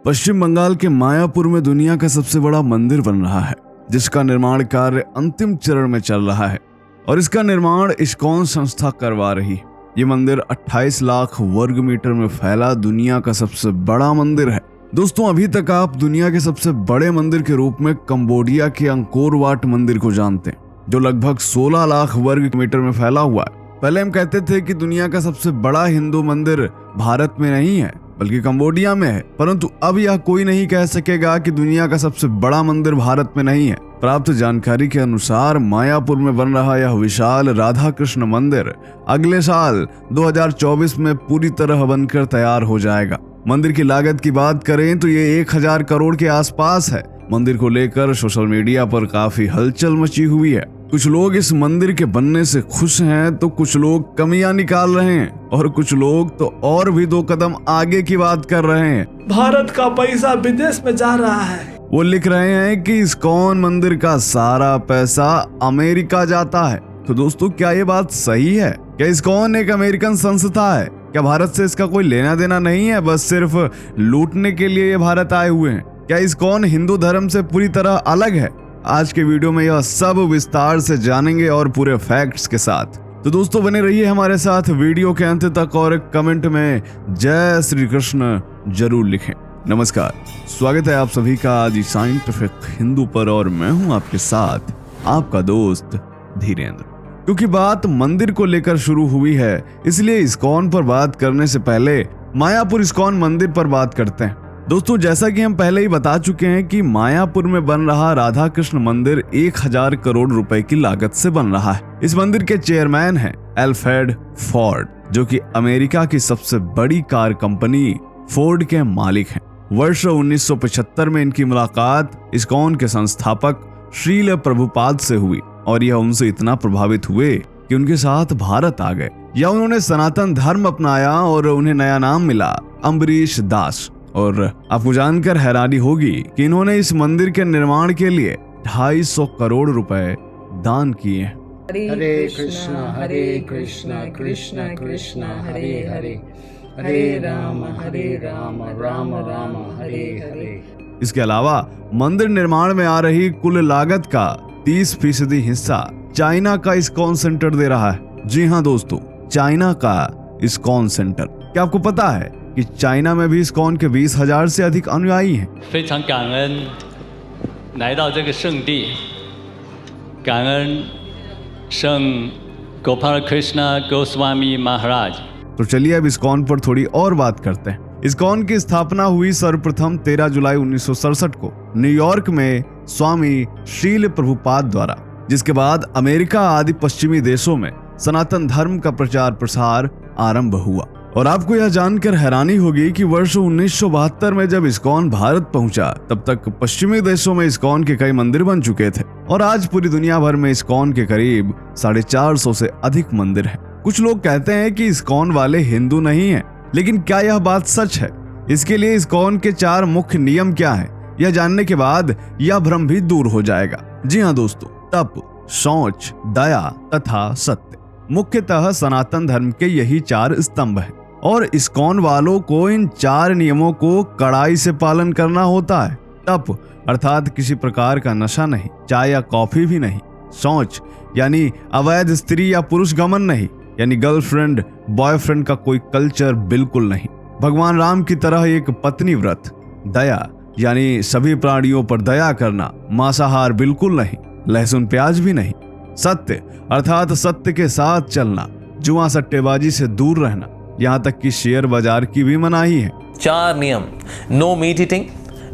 पश्चिम बंगाल के मायापुर में दुनिया का सबसे बड़ा मंदिर बन रहा है, जिसका निर्माण कार्य अंतिम चरण में चल रहा है और इसका निर्माण इस्कॉन संस्था करवा रही है। ये मंदिर 28 लाख वर्ग मीटर में फैला दुनिया का सबसे बड़ा मंदिर है। दोस्तों, अभी तक आप दुनिया के सबसे बड़े मंदिर के रूप में कंबोडिया के अंकोर वाट मंदिर को जानते हैं, जो लगभग 16 लाख वर्ग मीटर में फैला हुआ है। पहले हम कहते थे कि दुनिया का सबसे बड़ा हिंदू मंदिर भारत में नहीं है बल्कि कंबोडिया में है, परंतु अब यह कोई नहीं कह सकेगा कि दुनिया का सबसे बड़ा मंदिर भारत में नहीं है। प्राप्त जानकारी के अनुसार मायापुर में बन रहा यह विशाल राधा कृष्ण मंदिर अगले साल 2024 में पूरी तरह बनकर तैयार हो जाएगा। मंदिर की लागत की बात करें तो ये 1000 करोड़ के आसपास है। मंदिर को लेकर सोशल मीडिया पर काफी हलचल मची हुई है। कुछ लोग इस मंदिर के बनने से खुश हैं तो कुछ लोग कमियां निकाल रहे हैं और कुछ लोग तो और भी 2 कदम आगे की बात कर रहे हैं। भारत का पैसा विदेश में जा रहा है। वो लिख रहे हैं कि इस्कॉन मंदिर का सारा पैसा अमेरिका जाता है। तो दोस्तों, क्या ये बात सही है? क्या इस्कॉन एक अमेरिकन संस्था है? क्या भारत से इसका कोई लेना देना नहीं है, बस सिर्फ लूटने के लिए ये भारत आए हुए हैं? क्या इस्कॉन हिंदू धर्म से पूरी तरह अलग है? आज के वीडियो में यह सब विस्तार से जानेंगे और पूरे फैक्ट्स के साथ। तो दोस्तों, बने रहिए हमारे साथ वीडियो के अंत तक और कमेंट में जय श्री कृष्ण जरूर लिखें। नमस्कार, स्वागत है आप सभी का आज साइंटिफिक हिंदू पर और मैं हूं आपके साथ आपका दोस्त धीरेन्द्र। क्योंकि बात मंदिर को लेकर शुरू हुई है, इसलिए इस्कॉन पर बात करने से पहले मायापुर इस्कॉन मंदिर पर बात करते हैं। दोस्तों, जैसा कि हम पहले ही बता चुके हैं कि मायापुर में बन रहा राधा कृष्ण मंदिर 1000 करोड़ रुपए की लागत से बन रहा है। इस मंदिर के चेयरमैन हैं अल्फ्रेड फोर्ड, जो कि अमेरिका की सबसे बड़ी कार कंपनी फोर्ड के मालिक हैं। वर्ष 1975 में इनकी मुलाकात इस्कॉन के संस्थापक श्रील प्रभुपाद से हुई और यह उनसे इतना प्रभावित हुए कि उनके साथ भारत आ गए। या उन्होंने सनातन धर्म अपनाया और उन्हें नया नाम मिला अम्बरीश दास। और आपको जानकर हैरानी होगी कि इन्होंने इस मंदिर के निर्माण के लिए 250 करोड़ रुपए दान किए हैं। हरे कृष्णा कृष्ण कृष्ण हरे हरे, हरे राम राम राम हरे हरे। इसके अलावा मंदिर निर्माण में आ रही कुल लागत का 30% हिस्सा चाइना का इस्कॉन सेंटर दे रहा है। जी हाँ दोस्तों, चाइना का इस्कॉन सेंटर। क्या आपको पता है कि चाइना में भी इस्कॉन के 20,000 से अधिक अनुयायी हैं। 非常感恩来到这个圣地，感恩圣 गोपाल कृष्ण गोस्वामी महाराज। तो चलिए अब इस्कॉन पर थोड़ी और बात करते हैं। इस्कॉन की स्थापना हुई सर्वप्रथम 13 जुलाई 1967 को न्यूयॉर्क में स्वामी श्रील प्रभुपाद द्वारा, जिसके बाद अमेरिका आदि पश्चिमी देशों में सनातन धर्म का प्रचार प्रसार आरंभ हुआ। और आपको यह जानकर हैरानी होगी कि वर्ष 1972 में जब इस्कॉन भारत पहुंचा, तब तक पश्चिमी देशों में इस्कॉन के कई मंदिर बन चुके थे और आज पूरी दुनिया भर में इस्कॉन के करीब 450 से अधिक मंदिर हैं। कुछ लोग कहते हैं कि इस्कॉन वाले हिंदू नहीं हैं, लेकिन क्या यह बात सच है? इसके लिए इस्कॉन के 4 मुख्य नियम क्या हैं? यह जानने के बाद यह भ्रम भी दूर हो जाएगा। जी हाँ दोस्तों, तप, शौच, दया तथा सत्य मुख्यतः सनातन धर्म के यही 4 स्तंभ हैं और इस्कॉन वालों को इन 4 नियमों को कड़ाई से पालन करना होता है। तप अर्थात किसी प्रकार का नशा नहीं, चाय या कॉफी भी नहीं। शौच यानी अवैध स्त्री या पुरुष गमन नहीं, यानी गर्लफ्रेंड बॉयफ्रेंड का कोई कल्चर बिल्कुल नहीं। भगवान राम की तरह एक पत्नी व्रत। दया यानी सभी प्राणियों पर दया करना, मांसाहार बिल्कुल नहीं, लहसुन प्याज भी नहीं। सत्य अर्थात सत्य के साथ चलना, जुआ सट्टेबाजी से दूर रहना, यहाँ तक कि शेयर बाजार की भी मनाही है। 4 नियम: no meat eating,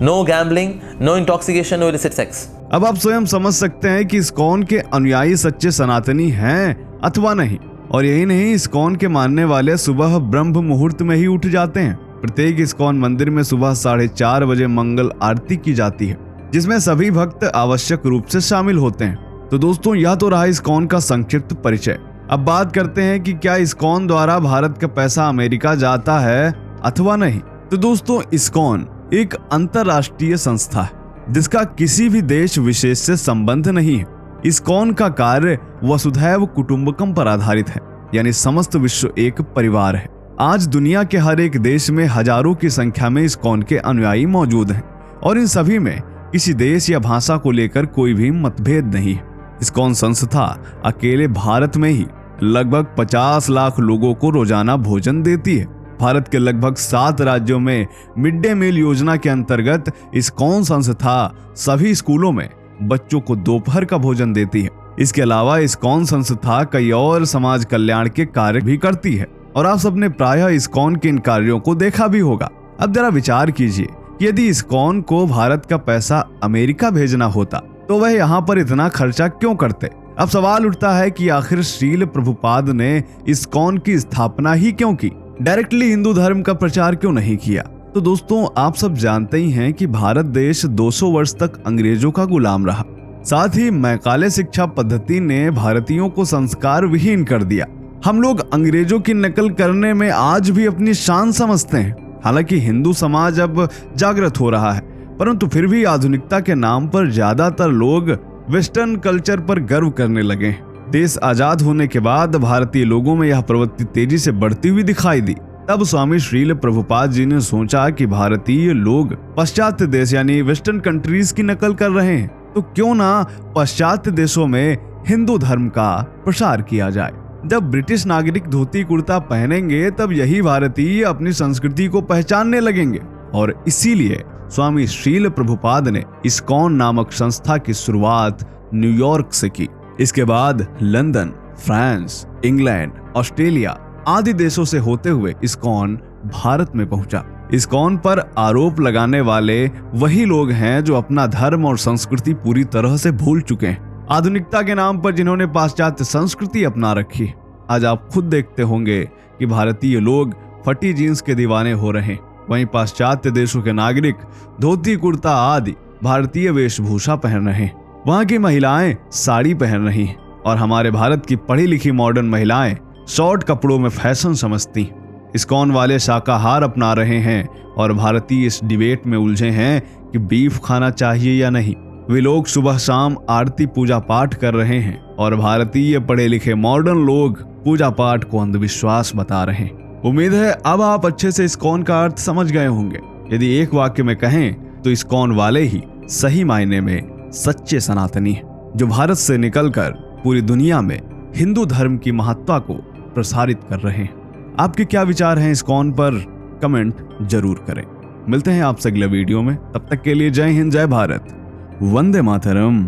no gambling, no intoxication, no illicit sex. अब आप स्वयं समझ सकते हैं कि इस्कॉन के अनुयायी सच्चे सनातनी हैं अथवा नहीं। और यही नहीं, इस्कॉन के मानने वाले सुबह ब्रह्म मुहूर्त में ही उठ जाते हैं। प्रत्येक इस्कॉन मंदिर में सुबह 4:30 बजे मंगल आरती की जाती है, जिसमें सभी भक्त आवश्यक रूप से शामिल होते हैं। तो दोस्तों, यह तो रहा इस्कॉन का संक्षिप्त परिचय। अब बात करते हैं कि क्या इस्कॉन द्वारा भारत का पैसा अमेरिका जाता है अथवा नहीं। तो दोस्तों, इस्कॉन एक अंतरराष्ट्रीय संस्था है जिसका किसी भी देश विशेष से संबंध नहीं है। इस्कॉन का कार्य वसुधैव कुटुंबकम पर आधारित है, यानी समस्त विश्व एक परिवार है। आज दुनिया के हर एक देश में हजारों की संख्या में इस्कॉन के अनुयायी मौजूद हैं और इन सभी में किसी देश या भाषा को लेकर कोई भी मतभेद नहीं है। इस्कॉन संस्था अकेले भारत में ही लगभग 50 लाख लोगों को रोजाना भोजन देती है। भारत के लगभग 7 राज्यों में मिड डे मील योजना के अंतर्गत इस्कॉन संस्था सभी स्कूलों में बच्चों को दोपहर का भोजन देती है। इसके अलावा इस्कॉन संस्था कई और समाज कल्याण के कार्य भी करती है और आप सबने प्रायः इस्कॉन के इन कार्यों को देखा भी होगा। अब जरा विचार कीजिए कि यदि इस्कॉन को भारत का पैसा अमेरिका भेजना होता तो वह यहाँ पर इतना खर्चा क्यों करते। अब सवाल उठता है कि आखिर श्रील प्रभुपाद ने इस्कॉन की स्थापना ही क्यों की, डायरेक्टली हिंदू धर्म का प्रचार क्यों नहीं किया। तो दोस्तों, आप सब जानते ही हैं कि भारत देश 200 वर्ष तक अंग्रेजों का गुलाम रहा। साथ ही मैकाले शिक्षा पद्धति ने भारतीयों को संस्कार विहीन कर दिया। हम लोग अंग्रेजों की नकल करने में आज भी अपनी शान समझते हैं। हालांकि हिंदू समाज अब जागृत हो रहा है, परंतु फिर भी आधुनिकता के नाम पर ज्यादातर लोग वेस्टर्न कल्चर पर गर्व करने लगे। देश आजाद होने के बाद भारतीय लोगों में यह प्रवृत्ति तेजी से बढ़ती हुई दिखाई दी। तब स्वामी श्रील प्रभुपाद जी ने सोचा कि भारतीय लोग पश्चात्य देश यानी वेस्टर्न कंट्रीज की नकल कर रहे हैं, तो क्यों ना पश्चात्य देशों में हिंदू धर्म का प्रसार किया जाए। जब ब्रिटिश नागरिक धोती कुर्ता पहनेंगे तब यही भारतीय अपनी संस्कृति को पहचानने लगेंगे और इसीलिए स्वामी श्रील प्रभुपाद ने इस्कॉन नामक संस्था की शुरुआत न्यूयॉर्क से की। इसके बाद लंदन, फ्रांस, इंग्लैंड, ऑस्ट्रेलिया आदि देशों से होते हुए इस्कॉन भारत में पहुंचा। इस्कॉन पर आरोप लगाने वाले वही लोग हैं जो अपना धर्म और संस्कृति पूरी तरह से भूल चुके हैं, आधुनिकता के नाम पर जिन्होंने पाश्चात्य संस्कृति अपना रखी। आज आप खुद देखते होंगे कि भारतीय लोग फटी जीन्स के दीवाने हो रहे हैं, वहीं पाश्चात्य देशों के नागरिक धोती कुर्ता आदि भारतीय वेशभूषा पहन रहे हैं। वहां की महिलाएं साड़ी पहन रही हैं और हमारे भारत की पढ़ी लिखी मॉडर्न महिलाएं शॉर्ट कपड़ों में फैशन समझती। इस्कॉन वाले शाकाहार अपना रहे हैं और भारतीय इस डिबेट में उलझे हैं कि बीफ खाना चाहिए या नहीं। वे लोग सुबह शाम आरती पूजा पाठ कर रहे हैं और भारतीय पढ़े लिखे मॉडर्न लोग पूजा पाठ को अंधविश्वास बता रहे हैं। उम्मीद है अब आप अच्छे से इस्कॉन का अर्थ समझ गए होंगे। यदि एक वाक्य में कहें तो इस्कॉन वाले ही सही मायने में सच्चे सनातनी हैं, जो भारत से निकलकर पूरी दुनिया में हिंदू धर्म की महत्ता को प्रसारित कर रहे हैं। आपके क्या विचार हैं इस्कॉन पर, कमेंट जरूर करें। मिलते हैं आपसे अगले वीडियो में, तब तक के लिए जय हिंद, जय भारत, वंदे मातरम।